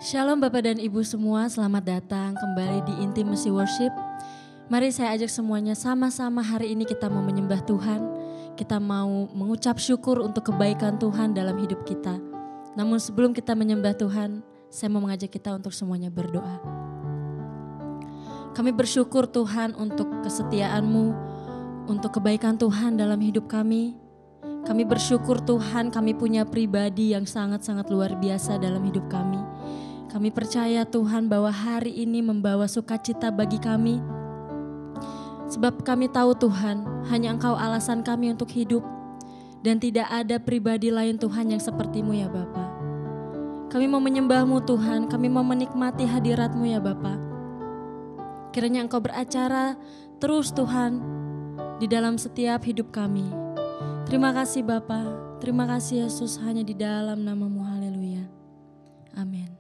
Shalom Bapak dan Ibu semua, selamat datang kembali di Intimacy Worship. Mari saya ajak semuanya sama-sama hari ini kita mau menyembah Tuhan. Kita mau mengucap syukur untuk kebaikan Tuhan dalam hidup kita. Namun sebelum kita menyembah Tuhan, saya mau mengajak kita untuk semuanya berdoa. Kami bersyukur Tuhan untuk kesetiaan-Mu, untuk kebaikan Tuhan dalam hidup kami. Kami bersyukur Tuhan kami punya pribadi yang sangat-sangat luar biasa dalam hidup kami. Kami percaya Tuhan bahwa hari ini membawa sukacita bagi kami. Sebab kami tahu Tuhan, hanya Engkau alasan kami untuk hidup. Dan tidak ada pribadi lain Tuhan yang seperti-Mu ya Bapa. Kami mau menyembah-Mu Tuhan, kami mau menikmati hadirat-Mu ya Bapa. Kiranya Engkau beracara terus Tuhan di dalam setiap hidup kami. Terima kasih Bapa, terima kasih Yesus, hanya di dalam nama-Mu, haleluya. Amin.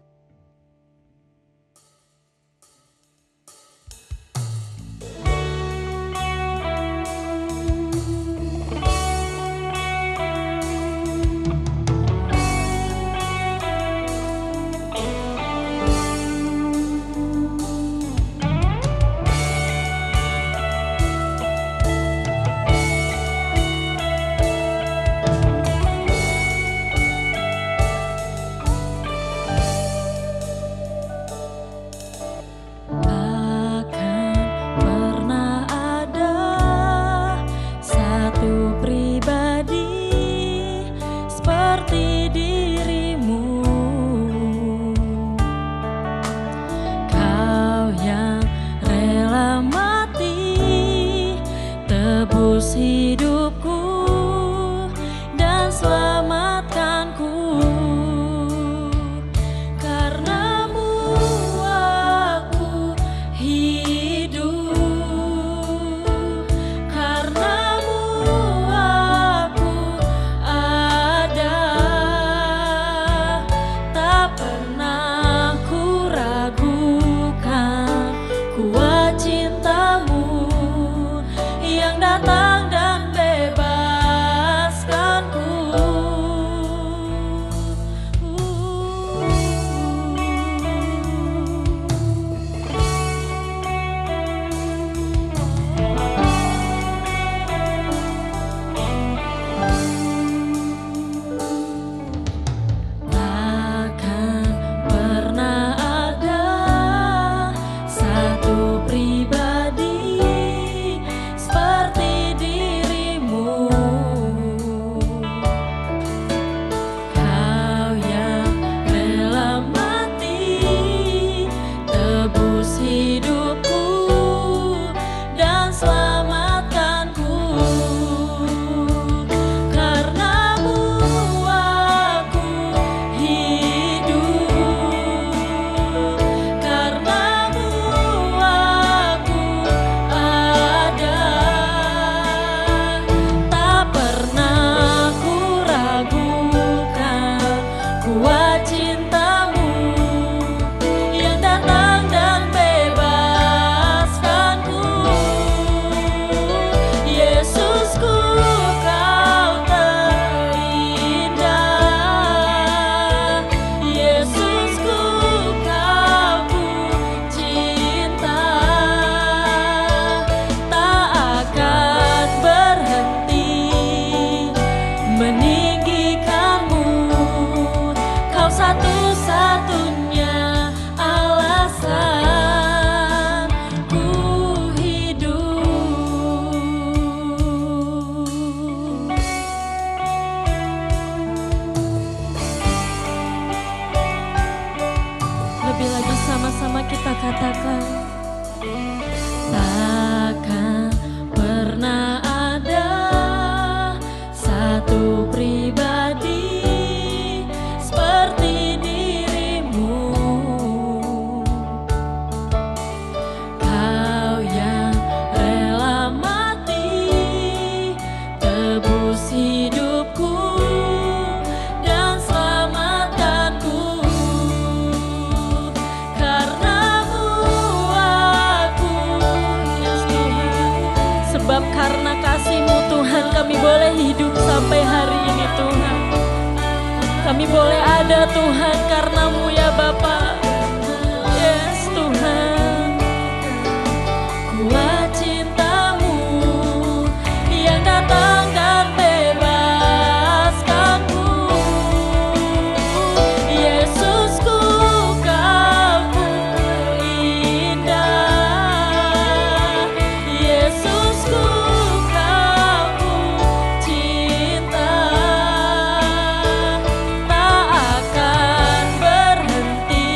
Karena kasih-Mu Tuhan kami boleh hidup sampai hari ini Tuhan. Kami boleh ada Tuhan karena-Mu ya Bapa. Yes Tuhan. Kuat cinta-Mu yang datang dan bebaskanku. Yesusku, Kau indah. Yesusku, Kau cinta. Tak akan berhenti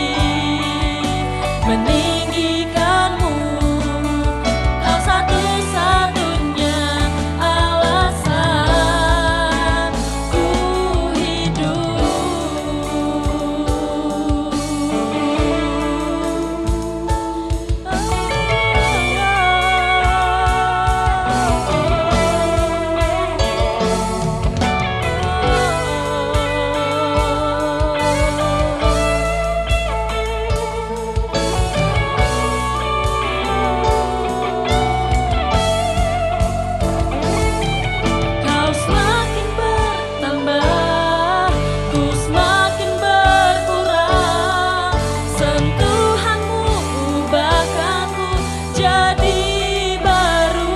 meninggikanmu. Kau satu-satunya alasan ku Kau semakin bertambah, ku semakin berkurang. Sentuhanmu ubahkanku jadi baru.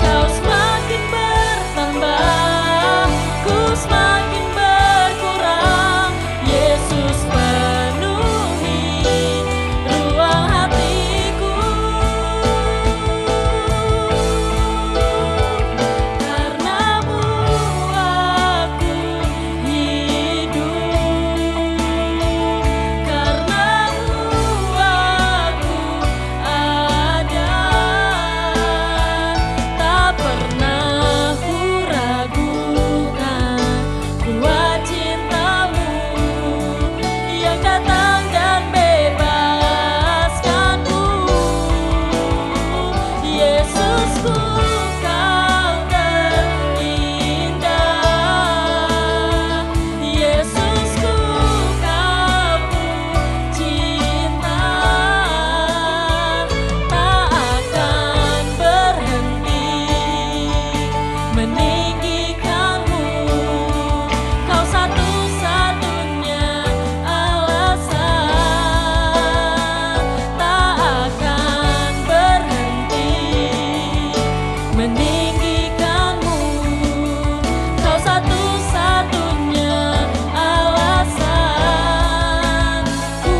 Kau semakin bertambah, ku semakin berkurang. Yesus penuhi ruang hatiku. Karena-Mu aku hidup, karena-Mu aku ada. Tak pernah ku ragukan kuat cinta-Mu yang datang dan bebaskanku. Yesusku, Kau terindah. Yesusku, Kau cinta. Tak akan berhenti meninggikanmu. Kau satu-satunya alasan. Tak akan berhenti meninggikanmu. Kau satu-satunya alasan ku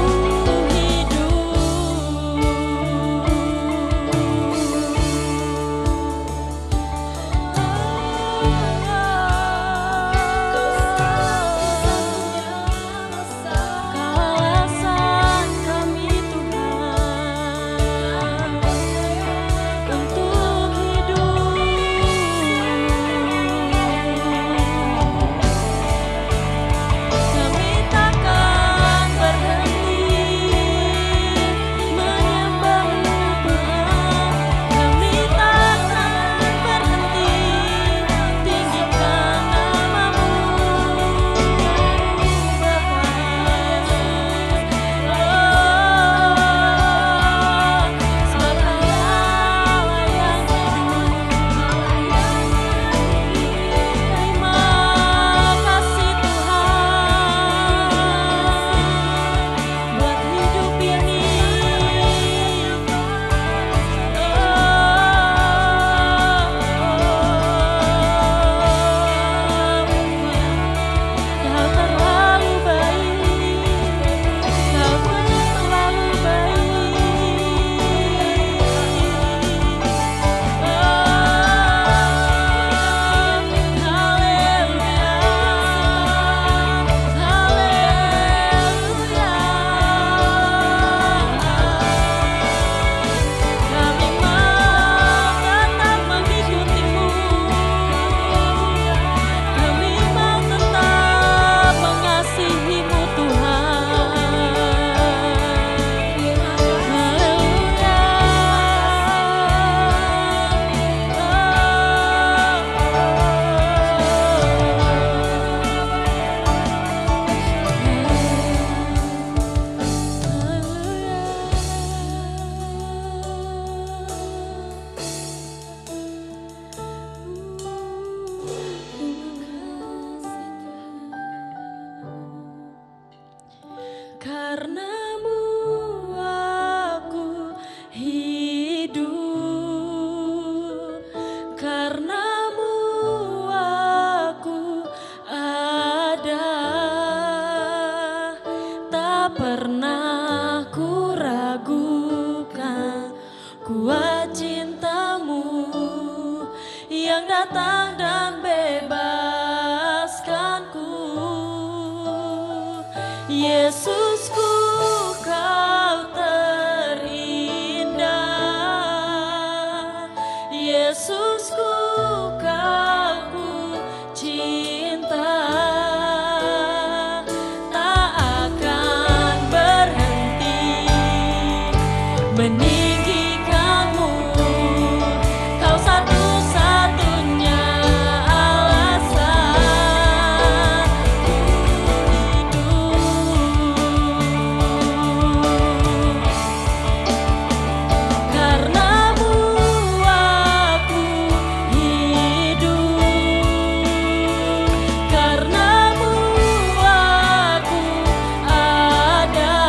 Kau alasan kami Tuhan untuk hidup. Karenamu aku ada, tak pernah ku ragukan kuat cintamu yang datang dan bebaskanku. Yesusku, kau terindah. Yesusku, kau ku cinta. Tak akan berhenti meninggikanmu. Kau satu-satunya alasan ku hidup. Karenamu aku hidup. Karenamu aku ada.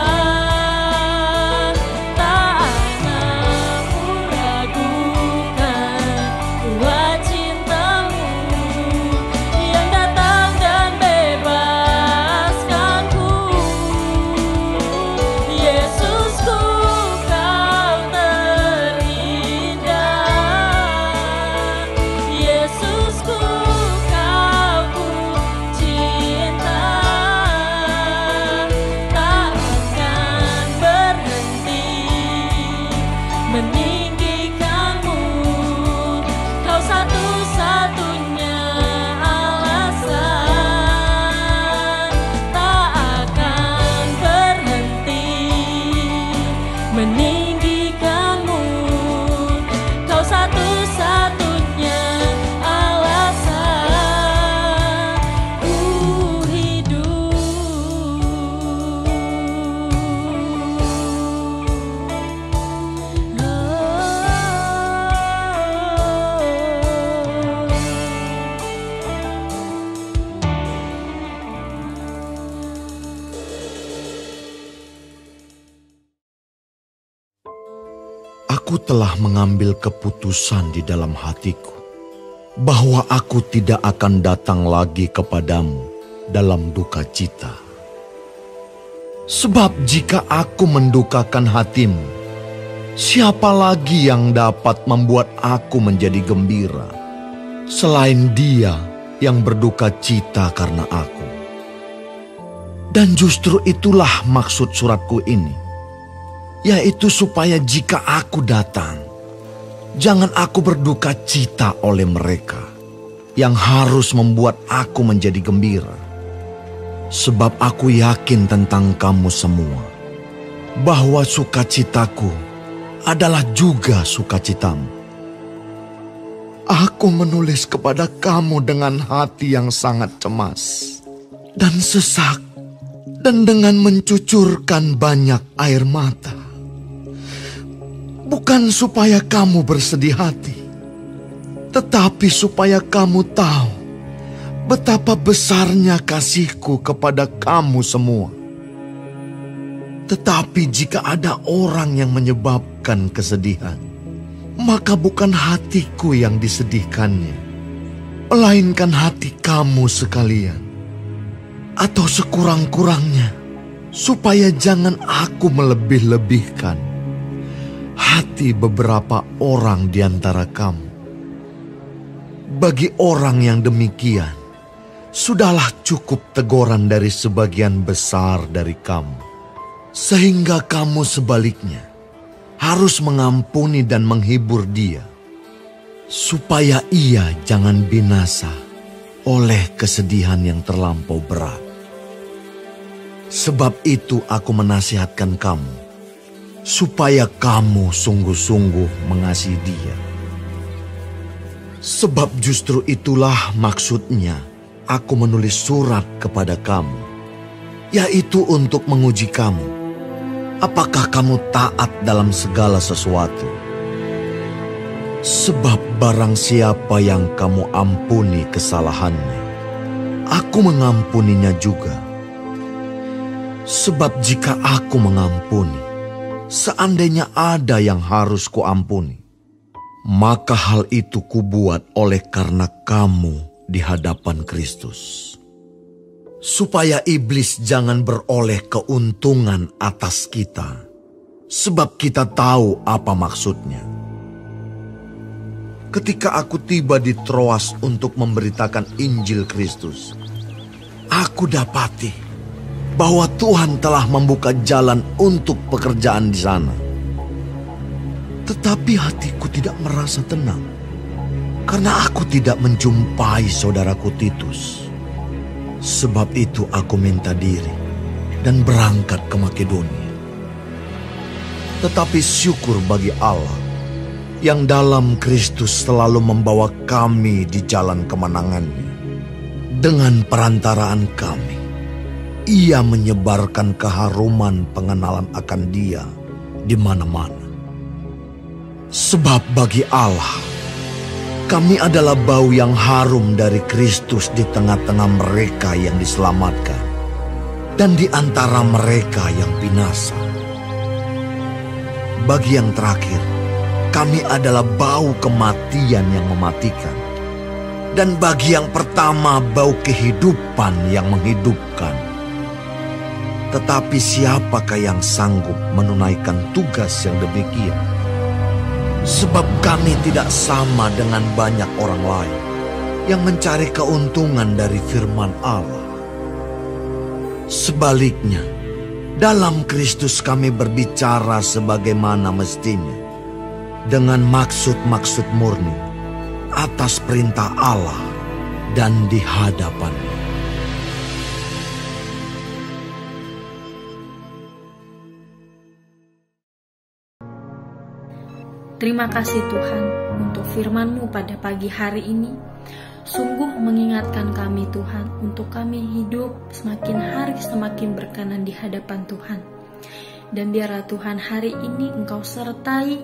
Tak akan ku ragukan kuat cintamu yang datang dan bebaskanku. Yesusku, kau terindah. Yesusku, kau ku cinta. Tak akan berhenti meninggikanmu. Kau satu-satunya alasan. Tak akan berhenti meninggikanmu. Kau satu-satunya alasan ku hidup. Aku telah mengambil keputusan di dalam hatiku bahwa aku tidak akan datang lagi kepadamu dalam duka cita. Sebab jika aku mendukakan hatimu, siapa lagi yang dapat membuat aku menjadi gembira selain Dia yang berduka cita karena aku? Dan justru itulah maksud suratku ini, yaitu supaya jika aku datang, jangan aku berduka cita oleh mereka yang harus membuat aku menjadi gembira. Sebab aku yakin tentang kamu semua, bahwa sukacitaku adalah juga sukacitamu. Aku menulis kepada kamu dengan hati yang sangat cemas dan sesak, dan dengan mencucurkan banyak air mata. Bukan supaya kamu bersedih hati, tetapi supaya kamu tahu betapa besarnya kasihku kepada kamu semua. Tetapi jika ada orang yang menyebabkan kesedihan, maka bukan hatiku yang disedihkannya, melainkan hati kamu sekalian. Atau sekurang-kurangnya, supaya jangan aku melebih-lebihkan hati beberapa orang di antara kamu. Bagi orang yang demikian, sudahlah cukup teguran dari sebagian besar dari kamu, sehingga kamu sebaliknya harus mengampuni dan menghibur dia, supaya ia jangan binasa oleh kesedihan yang terlampau berat. Sebab itu aku menasihatkan kamu, supaya kamu sungguh-sungguh mengasihi dia. Sebab justru itulah maksudnya aku menulis surat kepada kamu, yaitu untuk menguji kamu, apakah kamu taat dalam segala sesuatu. Sebab barang siapa yang kamu ampuni kesalahannya, aku mengampuninya juga. Sebab jika aku mengampuni, seandainya ada yang harus kuampuni, maka hal itu kubuat oleh karena kamu di hadapan Kristus, supaya iblis jangan beroleh keuntungan atas kita, sebab kita tahu apa maksudnya. Ketika aku tiba di Troas untuk memberitakan Injil Kristus, aku dapati bahwa Tuhan telah membuka jalan untuk pekerjaan di sana. Tetapi hatiku tidak merasa tenang, karena aku tidak menjumpai saudaraku Titus. Sebab itu aku minta diri dan berangkat ke Makedonia. Tetapi syukur bagi Allah, yang dalam Kristus selalu membawa kami di jalan kemenangannya. Dengan perantaraan kami, Ia menyebarkan keharuman pengenalan akan Dia di mana-mana. Sebab bagi Allah, kami adalah bau yang harum dari Kristus di tengah-tengah mereka yang diselamatkan dan di antara mereka yang binasa. Bagi yang terakhir, kami adalah bau kematian yang mematikan, dan bagi yang pertama bau kehidupan yang menghidupkan. Tetapi siapakah yang sanggup menunaikan tugas yang demikian? Sebab kami tidak sama dengan banyak orang lain yang mencari keuntungan dari firman Allah. Sebaliknya, dalam Kristus kami berbicara sebagaimana mestinya, dengan maksud-maksud murni, atas perintah Allah dan di hadapan-Nya. Terima kasih Tuhan untuk firman-Mu pada pagi hari ini. Sungguh mengingatkan kami Tuhan untuk kami hidup semakin hari semakin berkenan di hadapan Tuhan. Dan biarlah Tuhan hari ini Engkau sertai,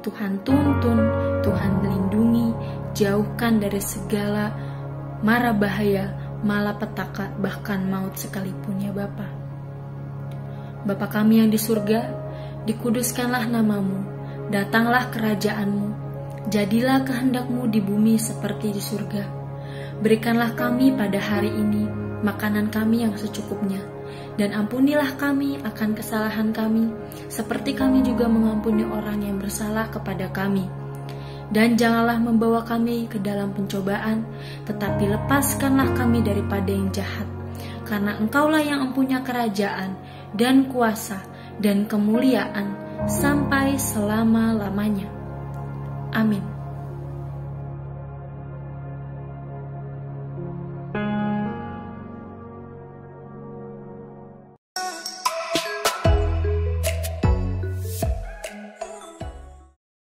Tuhan tuntun, Tuhan melindungi, jauhkan dari segala mara bahaya, malapetaka, bahkan maut sekalipun ya Bapa. Bapa kami yang di surga, dikuduskanlah nama-Mu. Datanglah kerajaan-Mu, jadilah kehendak-Mu di bumi seperti di surga. Berikanlah kami pada hari ini makanan kami yang secukupnya, dan ampunilah kami akan kesalahan kami, seperti kami juga mengampuni orang yang bersalah kepada kami. Dan janganlah membawa kami ke dalam pencobaan, tetapi lepaskanlah kami daripada yang jahat. Karena Engkaulah yang mempunyai kerajaan, dan kuasa, dan kemuliaan, sampai selama-lamanya. Amin.